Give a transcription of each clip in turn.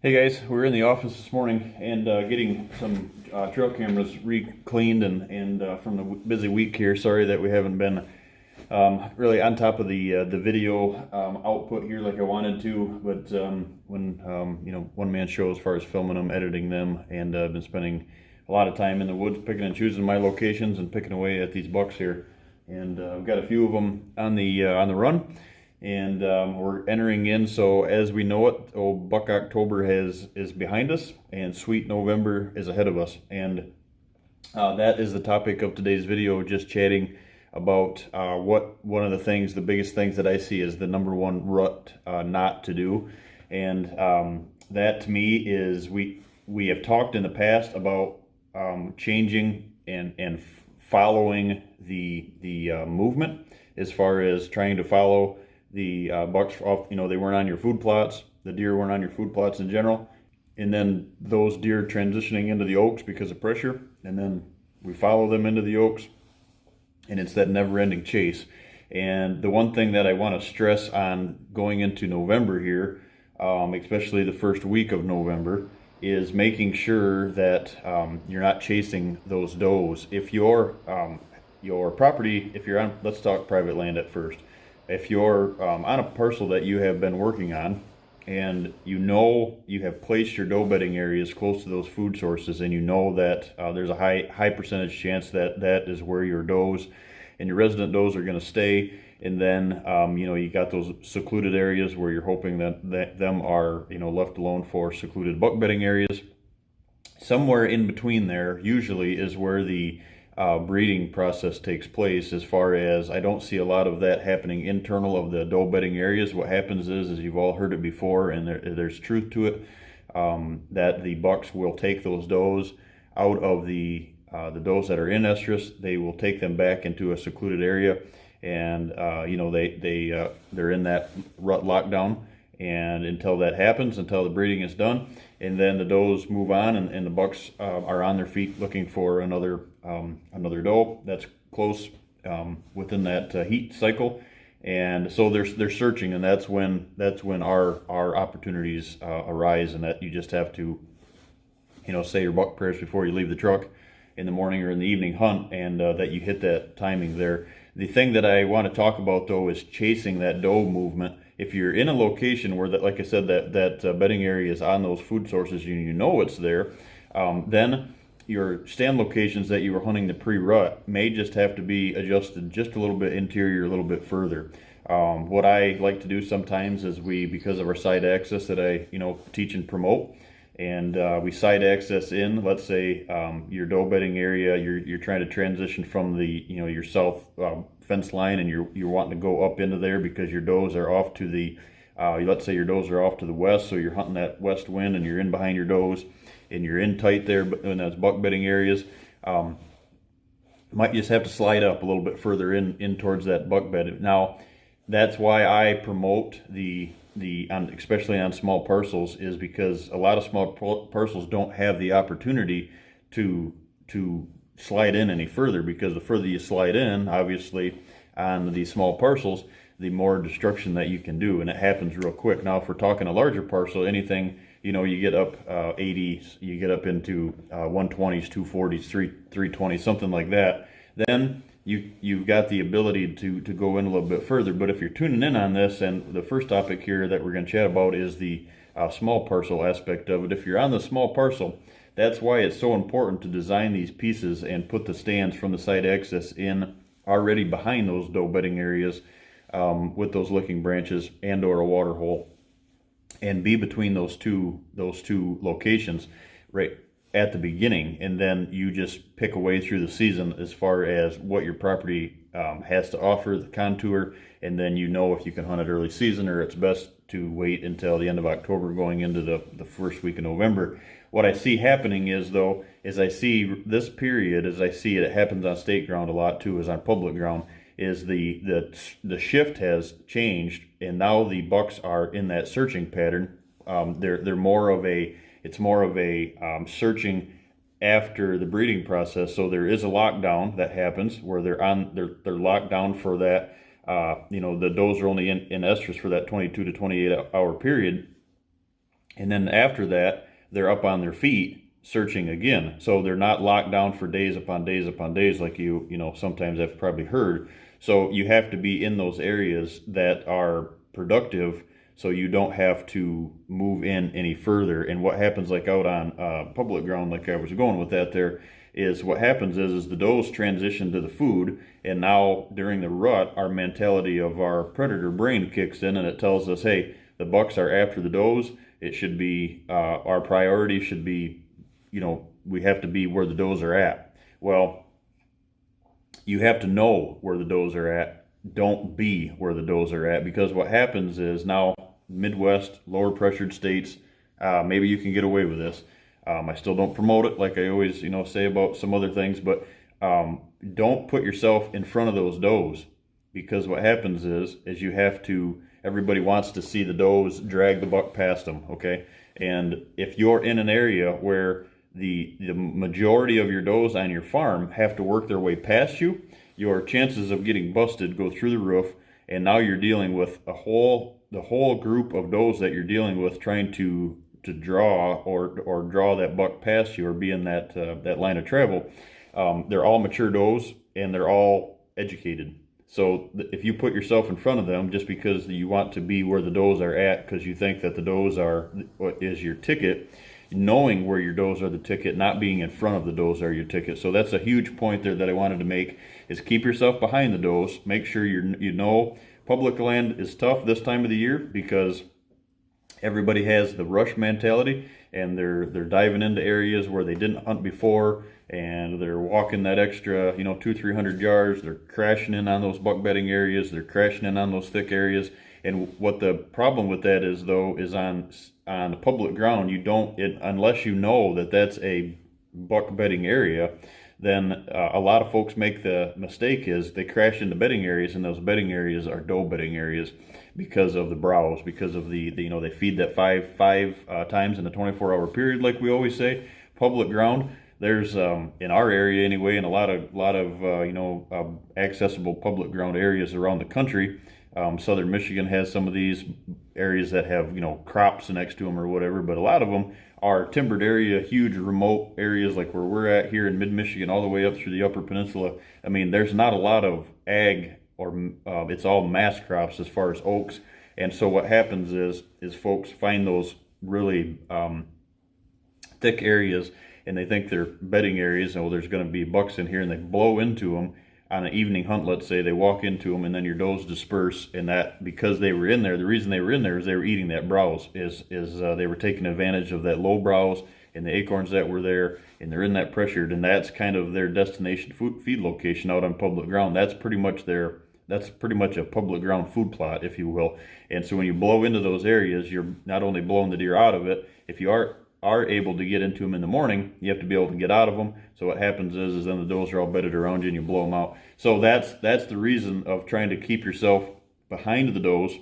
Hey guys, we're in the office this morning and getting some trail cameras re-cleaned and from the busy week here. Sorry that we haven't been really on top of the video output here like I wanted to, but when one man show as far as filming them, editing them, and I've been spending a lot of time in the woods picking and choosing my locations and picking away at these bucks here, and I've got a few of them on the run. And we're entering in, so as we know it, Buck October is behind us, and Sweet November is ahead of us. And that is the topic of today's video, just chatting about one of the things, the biggest things that I see is the number one rut not to do. And that to me is, we have talked in the past about changing and following the movement, as far as trying to follow the bucks off. They weren't on your food plots, the deer weren't on your food plots in general, and then those deer transitioning into the oaks because of pressure, and then we follow them into the oaks, and it's that never-ending chase. And the one thing that I want to stress on going into November here, especially the first week of November, is making sure that you're not chasing those does. If your property, if you're on, let's talk private land at first. If you're on a parcel that you have been working on, and you have placed your doe bedding areas close to those food sources, and you know that there's a high percentage chance that that is where your does and your resident does are going to stay, and then you got those secluded areas where you're hoping that them are left alone for secluded buck bedding areas. Somewhere in between there usually is where the breeding process takes place. As far as, I don't see a lot of that happening internal of the doe bedding areas. What happens is you've all heard it before, and there's truth to it, that the bucks will take those does out of the does that are in estrus. They will take them back into a secluded area, and they're in that rut lockdown, and until that happens, until the breeding is done, and then the does move on, and the bucks are on their feet looking for another doe that's close within that heat cycle. And so they're searching, and that's when our opportunities arise, and that you just have to say your buck prayers before you leave the truck in the morning or in the evening hunt, and that you hit that timing there. The thing that I want to talk about though is chasing that doe movement. If you're in a location where, that, like I said, that bedding area is on those food sources, you know it's there, then your stand locations that you were hunting the pre-rut may just have to be adjusted just a little bit interior, a little bit further. What I like to do sometimes is, because of our side access that I teach and promote, and we side access in, let's say your doe bedding area, you're trying to transition from the your south fence line, and you're wanting to go up into there because your does are off to the let's say your does are off to the west, so you're hunting that west wind, and you're in behind your does, and you're in tight there in those buck bedding areas. Might just have to slide up a little bit further in towards that buck bed. Now that's why I promote especially on small parcels, is because a lot of small parcels don't have the opportunity to slide in any further, because the further you slide in, obviously, on these small parcels, the more destruction that you can do, and it happens real quick. Now if we're talking a larger parcel, anything, you get up 80s, you get up into 120s, 240s, 320s, something like that, then you've got the ability to go in a little bit further. But if you're tuning in on this, and the first topic here that we're going to chat about is the small parcel aspect of it. If you're on the small parcel, that's why it's so important to design these pieces and put the stands from the side access in already behind those doe bedding areas, with those licking branches and or a water hole, and be between those two locations right at the beginning, and then you just pick away through the season as far as what your property has to offer, the contour, and then if you can hunt it early season, or it's best to wait until the end of October going into the first week of November. What I see happening is I see this period, as I see it happens on state ground a lot too, as on public ground, is the shift has changed, and now the bucks are in that searching pattern. They're more of a searching after the breeding process. So there is a lockdown that happens where they're locked down for that. The does are only in estrus for that 22 to 28 hour period, And then after that, they're up on their feet searching again. So they're not locked down for days upon days upon days like you know, sometimes I've probably heard. So you have to be in those areas that are productive so you don't have to move in any further. And what happens like out on public ground, like I was going with that there, is what happens is the does transition to the food, and now during the rut, our mentality of our predator brain kicks in and it tells us, hey, the bucks are after the does. It should be, our priority should be, you know, we have to be where the does are at. Well, you have to know where the does are at. Don't be where the does are at, because what happens is now Midwest, lower pressured states, maybe you can get away with this. I still don't promote it like I always, you know, say about some other things, but don't put yourself in front of those does, because what happens is you have to, everybody wants to see the does drag the buck past them, okay? And if you're in an area where the majority of your does on your farm have to work their way past you, your chances of getting busted go through the roof, and now you're dealing with the whole group of does that you're dealing with, trying to draw or draw that buck past you or be in that that line of travel. They're all mature does and they're all educated. So if you put yourself in front of them just because you want to be where the does are at, because you think that the does are what is your ticket, knowing where your does are the ticket, not being in front of the does are your ticket. So that's a huge point there that I wanted to make, is keep yourself behind the does. Make sure you know public land is tough this time of the year because everybody has the rush mentality, and they're diving into areas where they didn't hunt before, and they're walking that extra, you know, 200-300 yards. They're crashing in on those buck bedding areas. They're crashing in on those thick areas. And what the problem with that is, though, is on the public ground, you don't, unless you know that that's a buck bedding area, then a lot of folks make the mistake is they crash into bedding areas, and those bedding areas are doe bedding areas because of the browse, because of the you know, they feed that five times in a 24-hour period, like we always say. Public ground, there's in our area anyway, and a lot of you know, accessible public ground areas around the country. Southern Michigan has some of these areas that have, you know, crops next to them or whatever, but a lot of them are timbered area, huge remote areas like where we're at here in mid-Michigan, all the way up through the Upper Peninsula. I mean, there's not a lot of ag, or it's all mass crops as far as oaks. And so what happens is folks find those really thick areas, and they think they're bedding areas, and, oh, there's going to be bucks in here, and they blow into them on an evening hunt. Let's say they walk into them, and then your does disperse, and that, because they were in there, the reason they were in there is they were eating that browse, they were taking advantage of that low browse and the acorns that were there, and they're in that pressured, and that's kind of their destination feed location out on public ground. That's pretty much a public ground food plot, if you will. And so when you blow into those areas, you're not only blowing the deer out of it, if you are able to get into them in the morning, you have to be able to get out of them. So what happens is then the does are all bedded around you and you blow them out. So that's the reason of trying to keep yourself behind the does.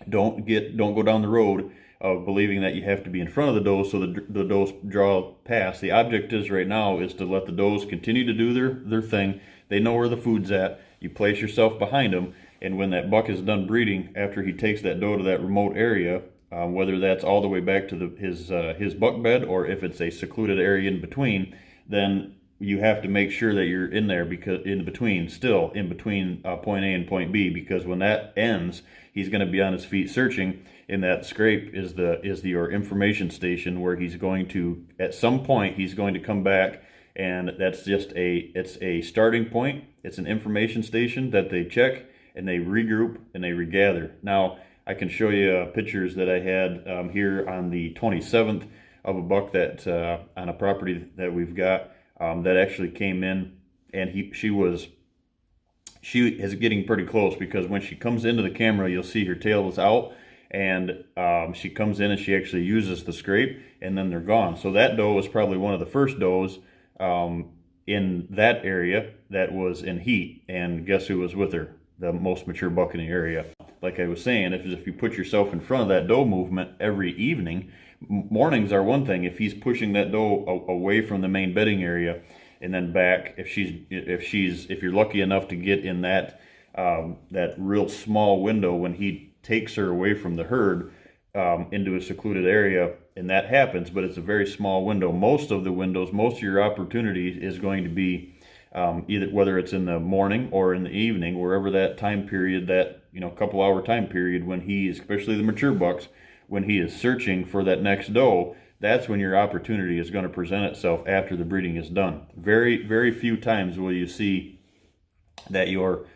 Don't go down the road of believing that you have to be in front of the does so the does draw past. The object is right now is to let the does continue to do their thing. They know where the food's at. You place yourself behind them, and when that buck is done breeding, after he takes that doe to that remote area, whether that's all the way back to his buck bed, or if it's a secluded area in between, then you have to make sure that you're in there, because in between point A and point B, because when that ends, he's going to be on his feet searching, and that scrape is your information station, where he's going to, at some point, he's going to come back, and that's just it's a starting point. It's an information station that they check, and they regroup, and they regather. Now, I can show you pictures that I had here on the 27th of a buck that on a property that we've got that actually came in, and she is getting pretty close, because when she comes into the camera, you'll see her tail is out, and she comes in and she actually uses the scrape, and then they're gone. So that doe was probably one of the first does in that area that was in heat, and guess who was with her? The most mature buck in the area. Like I was saying, if you put yourself in front of that doe movement every evening, mornings are one thing. If he's pushing that doe away from the main bedding area and then back, if you're lucky enough to get in that real small window when he takes her away from the herd, into a secluded area, and that happens, but it's a very small window. Most of the windows, most of your opportunity is going to be either whether it's in the morning or in the evening, wherever that time period, that couple hour time period when he's, especially the mature bucks, when he is searching for that next doe. That's when your opportunity is going to present itself after the breeding is done. Very, very few times will you see that your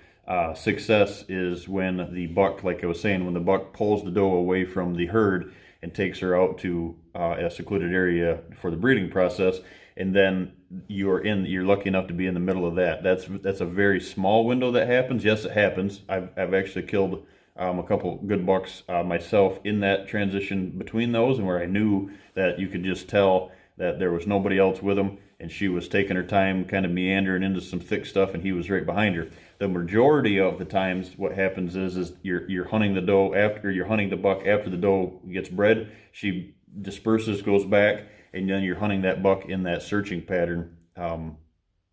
success is when the buck, like I was saying, when the buck pulls the doe away from the herd and takes her out to a secluded area for the breeding process, and then you're lucky enough to be in the middle of that. That's a very small window that happens. Yes, it happens. I've actually killed a couple good bucks myself in that transition between those, and where I knew that you could just tell that there was nobody else with him, and she was taking her time, kind of meandering into some thick stuff, and he was right behind her. The majority of the times, what happens is you're hunting the doe after, you're hunting the buck after the doe gets bred. She disperses, goes back, and then you're hunting that buck in that searching pattern. And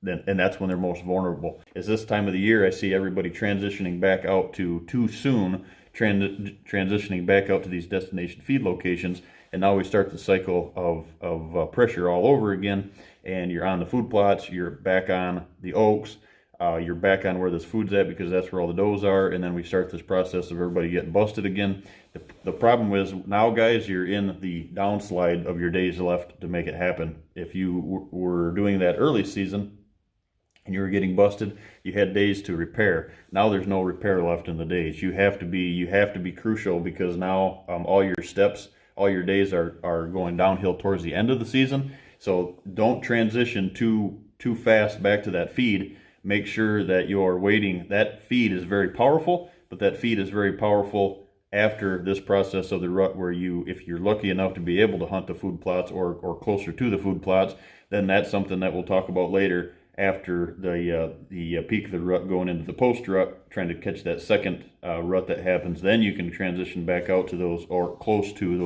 that's when they're most vulnerable. Is this time of the year I see everybody transitioning back out too soon, transitioning back out to these destination feed locations, and now we start the cycle of pressure all over again, and you're on the food plots, you're back on the oaks, you're back on where this food's at because that's where all the does are, and then we start this process of everybody getting busted again. The problem is now, guys, you're in the downslide of your days left to make it happen. If you were doing that early season and you were getting busted, you had days to repair. Now there's no repair left in the days. You have to be crucial, because now all your steps, all your days are going downhill towards the end of the season. So don't transition too fast back to that feed. Make sure that you're waiting. That feed is very powerful, but that feed is very powerful after this process of the rut, where if you're lucky enough to be able to hunt the food plots or closer to the food plots, then that's something that we'll talk about later after the peak of the rut, going into the post rut, trying to catch that second rut that happens. Then you can transition back out to those, or close to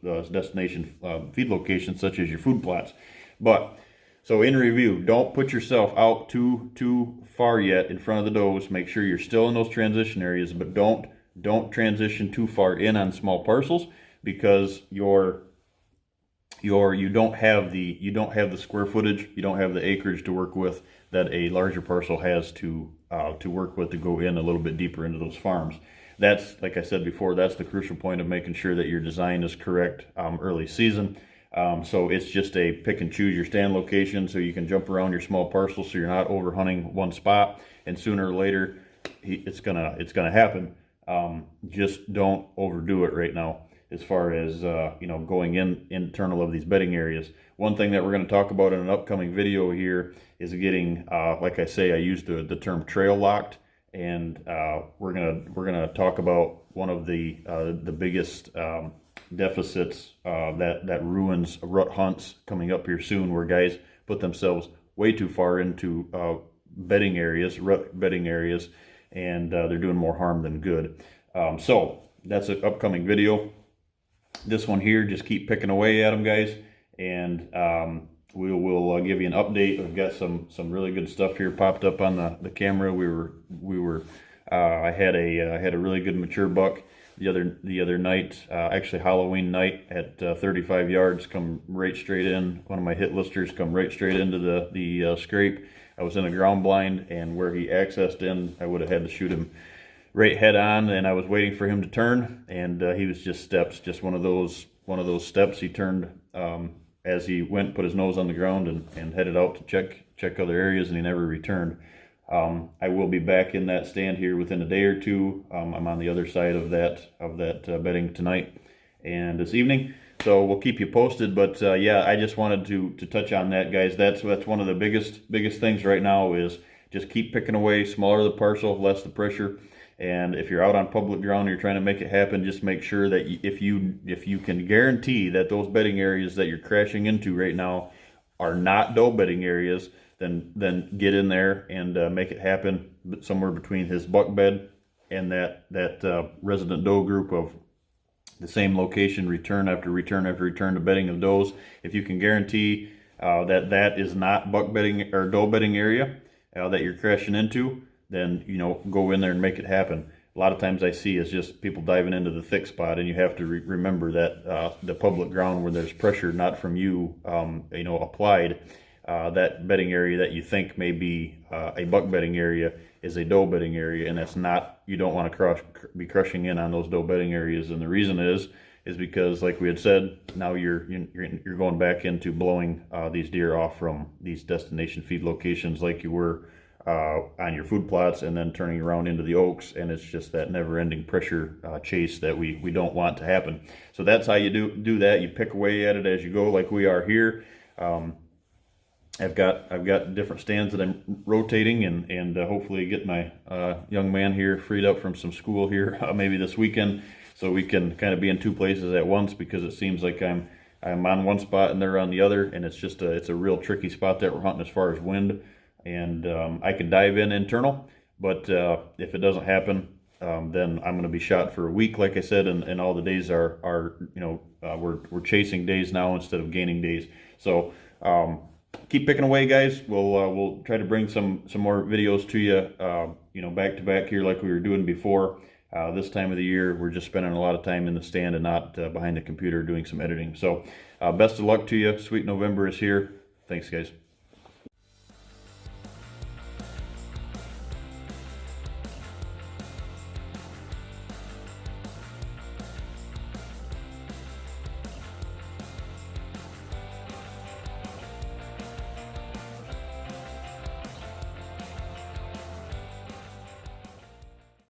those destination feed locations, such as your food plots. But so in review, don't put yourself out too far yet in front of the does. Make sure you're still in those transition areas, but don't transition too far in on small parcels, because you don't have the square footage, you don't have the acreage to work with that a larger parcel has to work with to go in a little bit deeper into those farms. That's, like I said before, that's the crucial point of making sure that your design is correct early season. So it's just a pick and choose your stand location, so you can jump around your small parcel, so you're not over hunting one spot, and sooner or later it's gonna happen. Just don't overdo it right now as far as going internal of these bedding areas. One thing that we're going to talk about in an upcoming video here is getting, like I say, I used the term trail locked, and we're gonna talk about one of the biggest deficits that ruins rut hunts coming up here soon, where guys put themselves way too far into bedding areas, rut bedding areas, and they're doing more harm than good. So that's an upcoming video. This one here, just keep picking away at them, guys, and we will give you an update. We've got some really good stuff here popped up on the camera. I had a really good mature buck the other night, actually Halloween night, at 35 yards, come right straight in. One of my hit listers come right straight into the scrape. I was in a ground blind, and where he accessed in, I would have had to shoot him right head on, and I was waiting for him to turn, and he was just steps, just one of those steps. He turned as he went, put his nose on the ground, and headed out to check other areas, and he never returned. I will be back in that stand here within a day or two. I'm on the other side of that bedding tonight and this evening, so we'll keep you posted. But yeah, I just wanted to touch on that, guys. That's one of the biggest things right now, is just keep picking away. Smaller the parcel, less the pressure. And if you're out on public ground and you're trying to make it happen, just make sure that if you can guarantee that those bedding areas that you're crashing into right now are not doe bedding areas, then get in there and make it happen somewhere between his buck bed and that resident doe group of the same location, return after return after return to bedding of does. If you can guarantee that is not buck bedding or doe bedding area that you're crashing into, then go in there and make it happen. a lot of times I see is just people diving into the thick spot, and you have to remember that the public ground where there's pressure not from you, applied, that bedding area that you think may be a buck bedding area is a doe bedding area, and that's not. You don't want to be crushing in on those doe bedding areas, and the reason is because, like we had said, now you're going back into blowing these deer off from these destination feed locations like you were on your food plots, and then turning around into the oaks, and it's just that never-ending pressure chase that we don't want to happen. So that's how you do that. You pick away at it as you go, like we are here. I've got different stands that I'm rotating, and hopefully get my young man here freed up from some school here maybe this weekend, so we can kind of be in two places at once, because it seems like I'm on one spot and they're on the other, and it's a real tricky spot that we're hunting as far as wind. And I can dive in internal, but if it doesn't happen, then I'm going to be shot for a week, like I said, and all the days are we're chasing days now instead of gaining days. So keep picking away, guys. We'll try to bring some more videos to you, back to back here like we were doing before. This time of the year, we're just spending a lot of time in the stand and not behind the computer doing some editing. So best of luck to you. Sweet November is here. Thanks, guys.